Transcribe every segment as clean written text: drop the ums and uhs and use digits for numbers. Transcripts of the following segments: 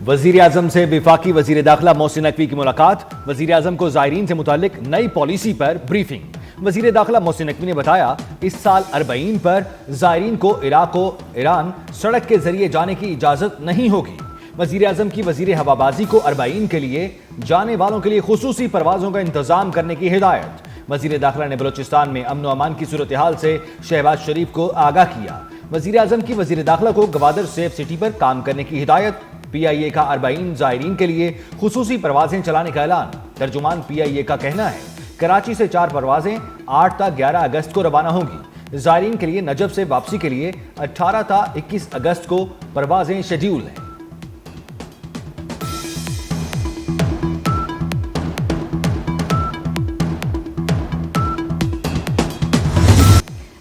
وزیر اعظم سے وفاقی وزیر داخلہ محسن نقوی کی ملاقات، وزیر اعظم کو زائرین سے متعلق نئی پالیسی پر بریفنگ۔ وزیر داخلہ محسن نقوی نے بتایا اس سال اربعین پر زائرین کو عراق و ایران سڑک کے ذریعے جانے کی اجازت نہیں ہوگی۔ وزیر اعظم کی وزیر ہوابازی کو اربعین کے لیے جانے والوں کے لیے خصوصی پروازوں کا انتظام کرنے کی ہدایت۔ وزیر داخلہ نے بلوچستان میں امن و امان کی صورتحال سے شہباز شریف کو آگاہ کیا۔ وزیر اعظم کی وزیر داخلہ کو گوادر سیف سٹی پر کام کرنے کی ہدایت۔ پی آئی اے کا اربعین زائرین کے لیے خصوصی پروازیں چلانے کا اعلان۔ ترجمان پی آئی اے کا کہنا ہے کراچی سے 4 پروازیں 8 تا 11 اگست کو روانہ ہوں گی۔ زائرین کے لیے نجف سے واپسی کے لیے 18 تا 21 اگست کو پروازیں شیڈیول ہیں۔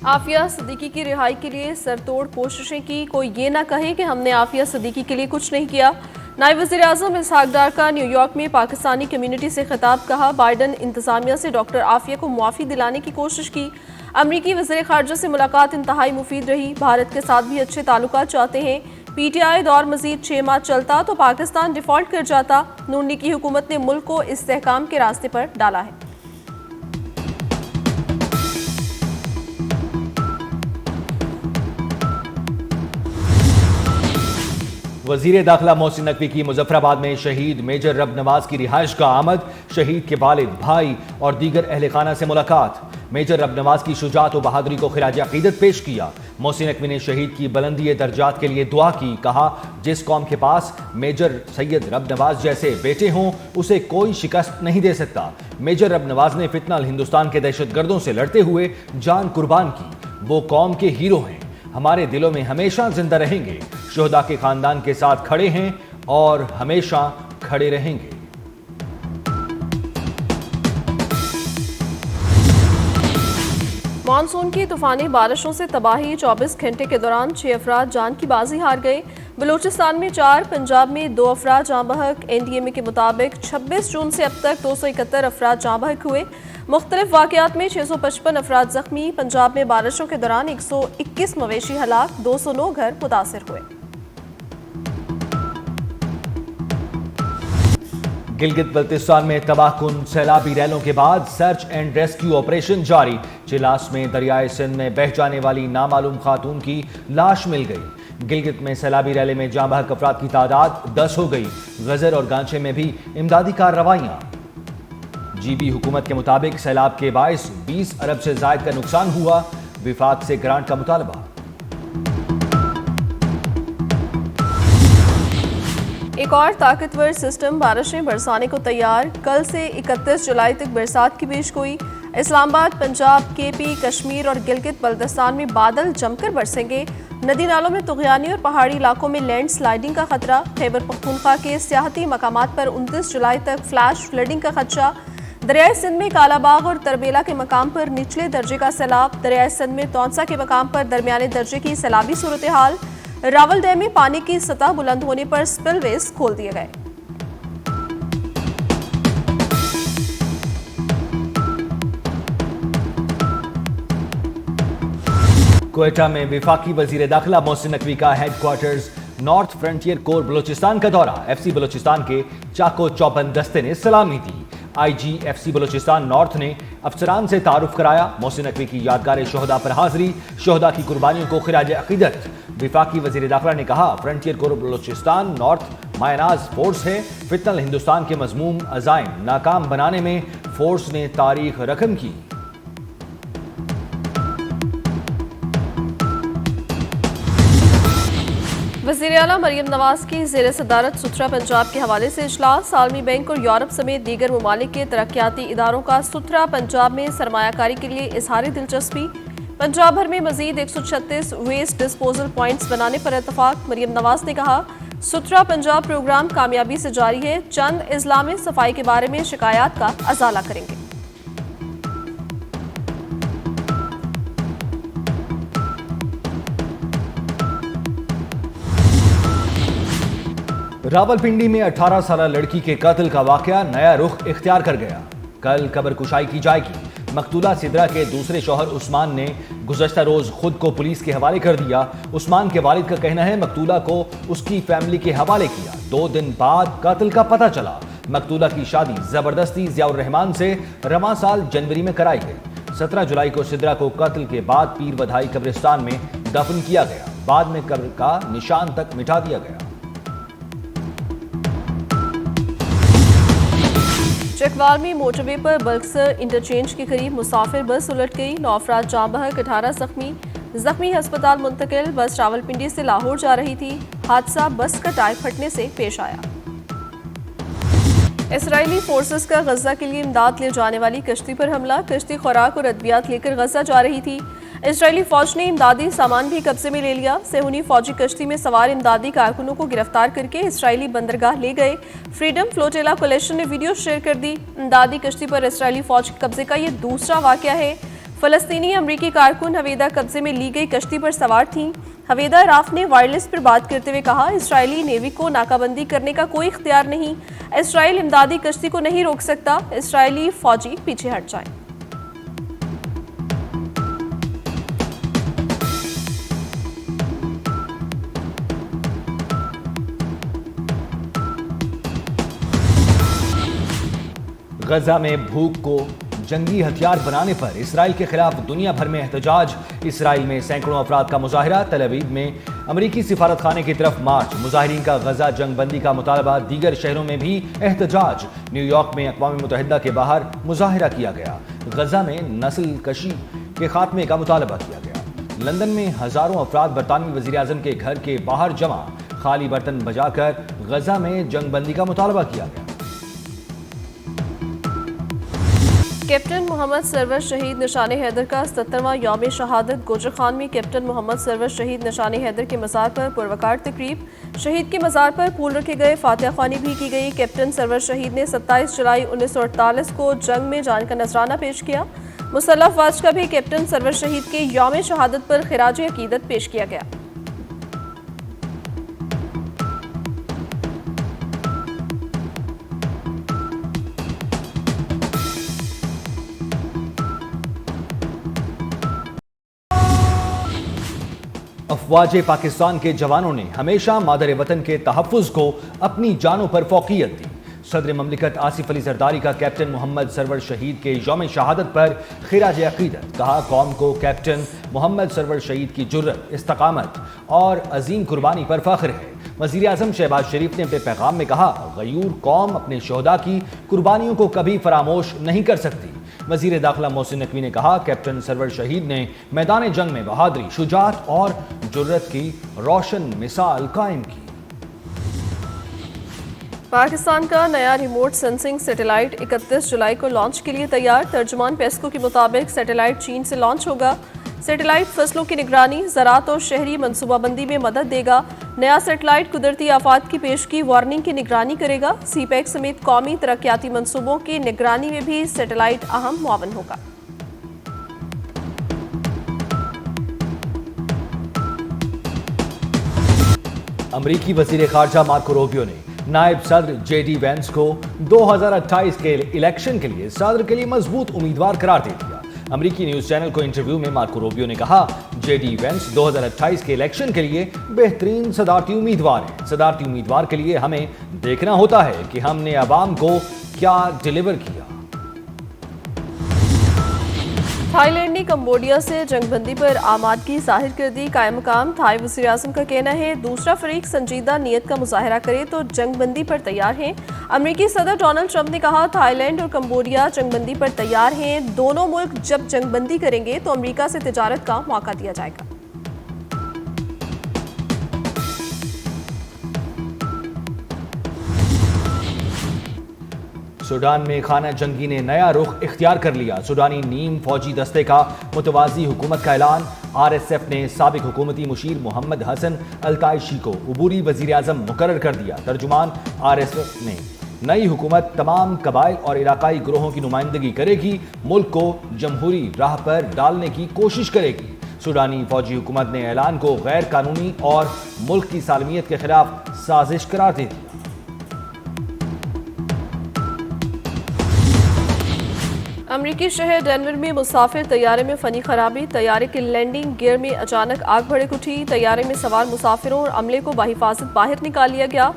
عافیہ صدیقی کی رہائی کے لیے سرتوڑ کوششیں کی، کوئی یہ نہ کہے کہ ہم نے عافیہ صدیقی کے لیے کچھ نہیں کیا۔ نائب وزیر اعظم اسحاق ڈار کا نیو یارک میں پاکستانی کمیونٹی سے خطاب، کہا بائیڈن انتظامیہ سے ڈاکٹر عافیہ کو معافی دلانے کی کوشش کی۔ امریکی وزیر خارجہ سے ملاقات انتہائی مفید رہی، بھارت کے ساتھ بھی اچھے تعلقات چاہتے ہیں۔ پی ٹی آئی دور مزید 6 ماہ چلتا تو پاکستان ڈیفالٹ کر جاتا، نون لیگ کی حکومت نے ملک کو استحکام کے راستے پر ڈالا ہے۔ وزیر داخلہ محسن نقوی کی مظفر آباد میں شہید میجر رب نواز کی رہائش کا آمد، شہید کے والد، بھائی اور دیگر اہل خانہ سے ملاقات۔ میجر رب نواز کی شجاعت و بہادری کو خراج عقیدت پیش کیا۔ محسن نقوی نے شہید کی بلندی درجات کے لیے دعا کی، کہا جس قوم کے پاس میجر سید رب نواز جیسے بیٹے ہوں اسے کوئی شکست نہیں دے سکتا۔ میجر رب نواز نے فتنہ ہندوستان کے دہشت گردوں سے لڑتے ہوئے جان قربان کی، وہ قوم کے ہیرو ہیں، ہمارے دلوں میں ہمیشہ زندہ رہیں گے، شہداء کے خاندان کے ساتھ کھڑے ہیں اور ہمیشہ کھڑے رہیں گے۔ مانسون کی طوفانی بارشوں سے تباہی، 24 گھنٹے کے دوران 6 افراد جان کی بازی ہار گئے۔ بلوچستان میں 4، پنجاب میں 2 افراد جاں بحق۔ این ڈی ایم اے کے مطابق 26 جون سے اب تک 271 افراد جاں بحق ہوئے۔ مختلف واقعات میں 655 افراد زخمی۔ پنجاب میں بارشوں کے دوران 121 مویشی ہلاک، 209 گھر متاثر ہوئے۔ گلگت بلتستان میں تباہ کن سیلابی ریلوں کے بعد سرچ اینڈ ریسکیو آپریشن جاری۔ چلاس میں دریائے سندھ میں بہہ جانے والی نامعلوم خاتون کی لاش مل گئی۔ گلگت میں سیلابی ریلے میں جاں بحق افراد کی تعداد 10 ہو گئی۔ غزر اور گانچے میں بھی امدادی کارروائیاں۔ جی بی حکومت کے مطابق سیلاب کے باعث 20 ارب سے زائد کا نقصان ہوا، وفاق سے گرانٹ کا مطالبہ۔ ایک اور طاقتور سسٹم بارشیں برسانے کو تیار، کل سے 31 جولائی تک برسات کی پیشگوئی۔ اسلام آباد، پنجاب، کے پی، کشمیر اور گلگت بلتستان میں بادل جم کر برسیں گے۔ ندی نالوں میں طغیانی اور پہاڑی علاقوں میں لینڈ سلائیڈنگ کا خطرہ۔ خیبر پختونخوا کے سیاحتی مقامات پر 29 جولائی تک فلیش فلڈنگ کا خدشہ۔ دریائے سندھ میں کالا باغ اور تربیلا کے مقام پر نچلے درجے کا سیلاب۔ دریائے سندھ میں تونسا کے مقام پر درمیانے درجے کی سیلابی صورتحال۔ راول ڈیم میں پانی کی سطح بلند ہونے پر سپل ویز کھول دیے گئے۔ کوئٹہ میں وفاقی وزیر داخلہ محسن نقوی کا ہیڈ کوارٹرز نارتھ فرنٹیئر کور بلوچستان کا دورہ۔ ایف سی بلوچستان کے چاکو چوبند دستے نے سلامی دی۔ آئی جی ایف سی بلوچستان نارتھ نے افسران سے تعارف کرایا۔ محسن نقوی کی یادگار شہداء پر حاضری، شہداء کی قربانیوں کو خراج عقیدت۔ وفاقی وزیر داخلہ نے کہا فرنٹیئر کور بلوچستان نارتھ مائناز فورس ہے، فتنہ ہندوستان کے مذموم عزائم ناکام بنانے میں فورس نے تاریخ رقم کی۔ وزیر اعلیٰ مریم نواز کی زیر صدارت ستھرا پنجاب کے حوالے سے اجلاس۔ عالمی بینک اور یورپ سمیت دیگر ممالک کے ترقیاتی اداروں کا ستھرا پنجاب میں سرمایہ کاری کے لیے اظہار دلچسپی۔ پنجاب بھر میں مزید 136 ویسٹ ڈسپوزل پوائنٹس بنانے پر اتفاق۔ مریم نواز نے کہا ستھرا پنجاب پروگرام کامیابی سے جاری ہے، چند اضلاع میں صفائی کے بارے میں شکایات کا ازالہ کریں گے۔ راولپنڈی میں 18 سالہ لڑکی کے قتل کا واقعہ نیا رخ اختیار کر گیا۔ کل قبر کشائی کی جائے گی۔ مقتولہ سدرا کے دوسرے شوہر عثمان نے گزشتہ روز خود کو پولیس کے حوالے کر دیا۔ عثمان کے والد کا کہنا ہے مقتولہ کو اس کی فیملی کے حوالے کیا۔ 2 दिन बाद कत्ल का पता चला। मकतूला की शादी जबरदस्ती जियाउर रहमान से रवां साल जनवरी में कराई गई। 17 जुलाई को सिद्रा को कत्ल के बाद पीर बधाई कब्रिस्तान में दफन किया गया। बाद में कब्र का निशान तक मिटा दिया गया। चकवाल में मोटरवे पर बल्कसर इंटरचेंज के करीब मुसाफिर बस उलट गई। 9 अफराद जाँ बहक, 18 जख्मी हस्पताल मुंतकिल। बस रावलपिंडी से लाहौर जा रही थी। हादसा बस का टायर फटने से पेश आया। इसराइली फोर्सेस का गजा के लिए इमदाद ले जाने वाली कश्ती पर हमला। कश्ती खुराक और अद्वियात लेकर गजा जा रही थी। इसराइली फौज ने इमदादी सामान भी कब्जे में ले लिया। सेहूनी फौजी कश्ती में सवार इमदादी कारकुनों को गिरफ्तार करके इसराइली बंदरगाह ले गए। फ्रीडम फ्लोटेला कोलेक्शन ने वीडियो शेयर कर दी। इमदादी कश्ती पर इसराइली फौज के कब्जे का ये दूसरा वाकया है। फलस्तीनी अमरीकी कारकुन हवेदा कब्जे में ली गई कश्ती पर सवार थीं। हवेदा राफ ने वायरलेस पर बात करते हुए कहा, इसराइली नेवी को नाकाबंदी करने का कोई इख्तियार नहीं। इसराइल इमदादी कश्ती को नहीं रोक सकता। इसराइली फौजी पीछे हट जाएं। गजा में भूख को जंगी हथियार बनाने पर इसराइल के खिलाफ दुनिया भर में एहतजाज। इसराइल में सैकड़ों अफराद का मुजाहिरा। तल अवीव में अमरीकी सिफारत खाने की तरफ मार्च। मुजाहिरीन का गजा जंग बंदी का मुतालबा। दीगर शहरों में भी एहतजाज। न्यूयॉर्क में अक़वाम मुत्तहिदा के बाहर मुजाहिरा किया गया। गजा में नस्ल कशी के खात्मे का मुतालबा किया गया। लंदन में हजारों अफराद बरतानवी वज़ीर आज़म के घर के बाहर जमा। खाली बर्तन बजाकर गजा में जंग बंदी का मुतालबा किया गया। कैप्टन मोहम्मद सरवर शहीद निशाने हैदर का 77वां यौम शहादत। गोजर खान में कैप्टन मोहम्मद सरवर शहीद निशाने हैदर के मज़ार पर पुरवकार तकरीब। शहीद के मज़ार पर फूल रखे गए, फातिहा ख्वानी भी की गई। कैप्टन सरवर शहीद ने 27 जुलाई 1948 को जंग में जान का नजराना पेश किया। मुसल्लह अफवाज का भी कैप्टन सरवर शहीद के यौम शहादत पर खिराज अकीदत पेश किया गया। अफवाज पाकिस्तान के जवानों ने हमेशा मादर वतन के तहफ़्फ़ुज़ को अपनी जानों पर फ़ौक़ियत दी। सदर ममलिकत आसिफ अली ज़रदारी का कैप्टन मोहम्मद सरवर शहीद के यौम शहादत पर खिराज अक़ीदत। कहा, कौम को कैप्टन मोहम्मद सरवर शहीद की जुर्रत, इस्तक़ामत और अजीम कुर्बानी पर फ़ख्र है। वज़ीर आज़म शहबाज शरीफ ने अपने पैगाम में कहा, गयूर कौम अपने शोहदा की कुर्बानियों को कभी फरामोश नहीं कर सकती। वज़ीर दाखिला मोहसिन नकवी ने कहा, कैप्टन सरवर शहीद ने मैदान जंग में बहादुरी, शुजाअत और जुर्रत की रोशन मिसाल कायम की। पाकिस्तान का नया रिमोट सेंसिंग सैटेलाइट 31 जुलाई को लॉन्च के लिए तैयार। तर्जुमान पेस्को के मुताबिक सैटेलाइट चीन से लॉन्च होगा। सैटेलाइट फसलों की निगरानी, ज़राअत और शहरी मनसूबाबंदी में मदद देगा। नया सैटेलाइट कुदरती आफात की पेशगी वार्निंग की निगरानी करेगा। सीपैक समेत कौमी तरक्याती मनसूबों की निगरानी में भी सैटेलाइट अहम मुआवन होगा। अमरीकी वज़ीर ख़ारजा मार्को रूबियो ने नायब सदर JD वेंस को 2028 के इलेक्शन के लिए सदर के लिए मजबूत उम्मीदवार करार दे दिया। अमरीकी न्यूज़ चैनल को इंटरव्यू में मार्को रूबियो ने कहा, JD वेंस 2028 के इलेक्शन के लिए बेहतरीन सदारती उम्मीदवार हैं। सदारती उम्मीदवार के लिए हमें देखना होता है कि हमने अवाम को क्या डिलीवर किया। थाईलैंड ने कंबोडिया से जंगबंदी पर आमादगी जाहिर कर दी। कायम मकाम थाई वज़ीर आज़म का कहना है, दूसरा फरीक संजीदा नीयत का मुजाहरा करे तो जंगबंदी पर तैयार हैं। अमरीकी सदर डोनाल्ड ट्रंप ने कहा, थाईलैंड और कंबोडिया जंगबंदी पर तैयार हैं। दोनों मुल्क जब जंगबंदी करेंगे तो अमरीका से तिजारत का मौका दिया जाएगा। सूडान में खाना जंगी ने नया रुख इख्तियार कर लिया। सूडानी नीम फौजी दस्ते का मुतवाज़ी हुकूमत का ऐलान। RSF ने साबिक हुकूमती मुशीर मोहम्मद हसन अलताइशी को अबूरी वज़ीर आज़म मुकर्रर कर दिया। तर्जुमान RSF ने नई हुकूमत तमाम कबाइल और इलाकाई ग्रोहों की नुमाइंदगी करेगी, मुल्क को जमहूरी राह पर डालने की कोशिश करेगी। सूडानी फौजी हुकूमत ने ऐलान को गैर कानूनी और मुल्क की सालमियत के खिलाफ साजिश करार दे दिया। अमरीकी शहर डेनवर में मुसाफिर तैयारे में फनी खराबी। तैयारे के लैंडिंग गियर में अचानक आग भड़क उठी। तैयारे में सवार मुसाफिरों और अमले को बाहिफाजत बाहर निकाल लिया गया।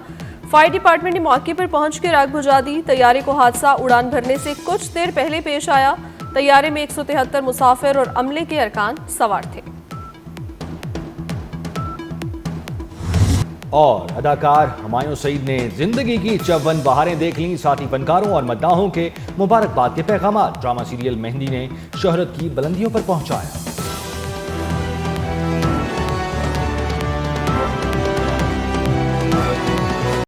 फायर डिपार्टमेंट ने मौके पर पहुंचकर आग बुझा दी। तैयारे को हादसा उड़ान भरने से कुछ देर पहले पेश आया। तैयारे में 173 मुसाफिर और अमले के अरकान सवार थे। और अदाकार हुमायूं सईद ने जिंदगी की 54 बहारें देख लीं। साथी फनकारों और मद्दाहों के मुबारकबाद के पैगाम ड्रामा सीरियल मेहंदी ने शोहरत की बुलंदियों पर पहुंचाया।